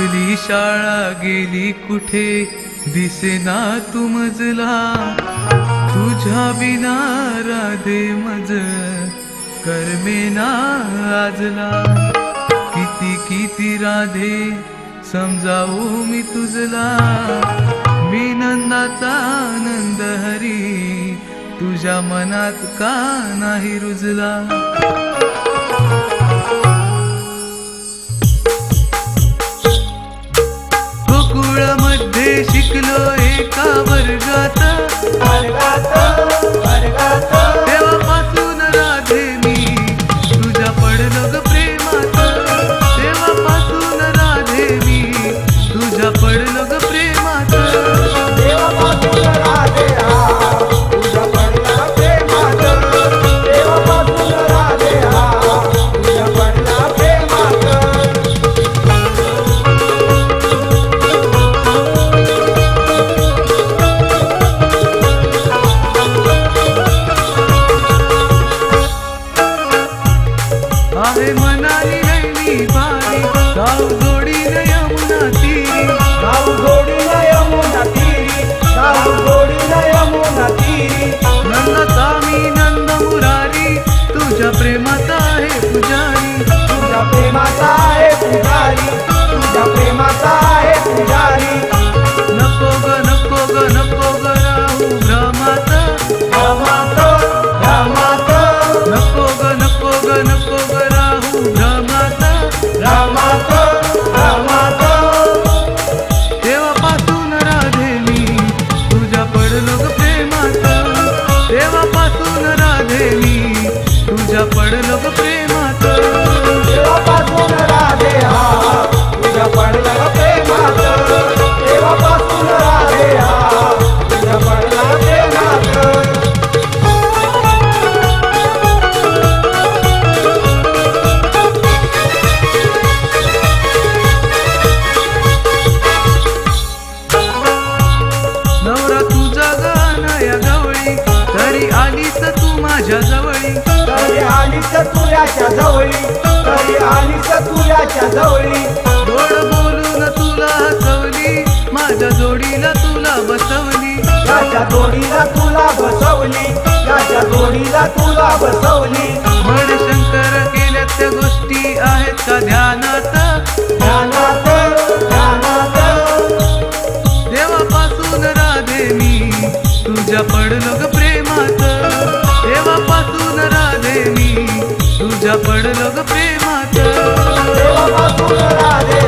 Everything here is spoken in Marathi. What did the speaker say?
कुठली शाळा गेली कुठे दिसेना तू मजला, तुझ्या बिना राधे मज करमेना आजला. किती किती राधे समजावू मी तुझला, मी नंदाचा आनंद हरी तुझ्या मनात का नाही रुजला. गोकुळमध्ये शिकलो एका वर्गात, तेव्हापासून राधे मी तुझ्या पडलो ग प्रेमात. तेव्हापासून राधे मी तुझ्या पडलो ग प्रेमात. देवापासून राधे तुझ्या पडला प्रेमात. देवापासून राधे तुझ्या पडला प्रेमात. आहे मनाली नैनी बारी, गाव जोडीन यमुना तीरी. गाव जोडीन यमुना तीरी, गाव जोडीन यमुना तीरी. नंदचा मी नंद मुरारी, तुझ्या प्रेमात आहे पुजारी. तुझ्या प्रेमाचा आहे पुजारी, तुझ्या प्रेमाचा आहे पुजारी. नको ग नको ग नको ग राहू भ्रमात. रामात रामात नको ग नको ग नको ग राहू भ्रमात. रामात रामात. तेव्हापासून राधे मी तुझ्या पडलो ग प्रेमात. तेव्हापासून राधे मी तुझ्या पडलो ग प्रेमात. देवापासून राधे तुझ्या पडला प्रेमात. देवापासून राधे तुझ्या पडला प्रेमात. नवरा तुझा गाणं या गवळी, तरी आलीस तू माझ्या जवळी. तरी आलीस तुझ्याच्या जवळी, तरी आलीस तुझ्याच्या जवळी. गोड बोलून तुला हसवली, माझ्या जोडीला तुला बसवली. याच्या जोडीला तुला बसवली, याच्या जोडीला तुला बसवली. शंकर केल्या त्या गोष्टी आहेत का ध्यानात. ध्यानात ध्यानात. देवापासून राधे मी तुझ्या पडलो ग प्रेमात. देवापासून राधे मी तुझ्या पडलो ग प्रेमात. देवापासून राधे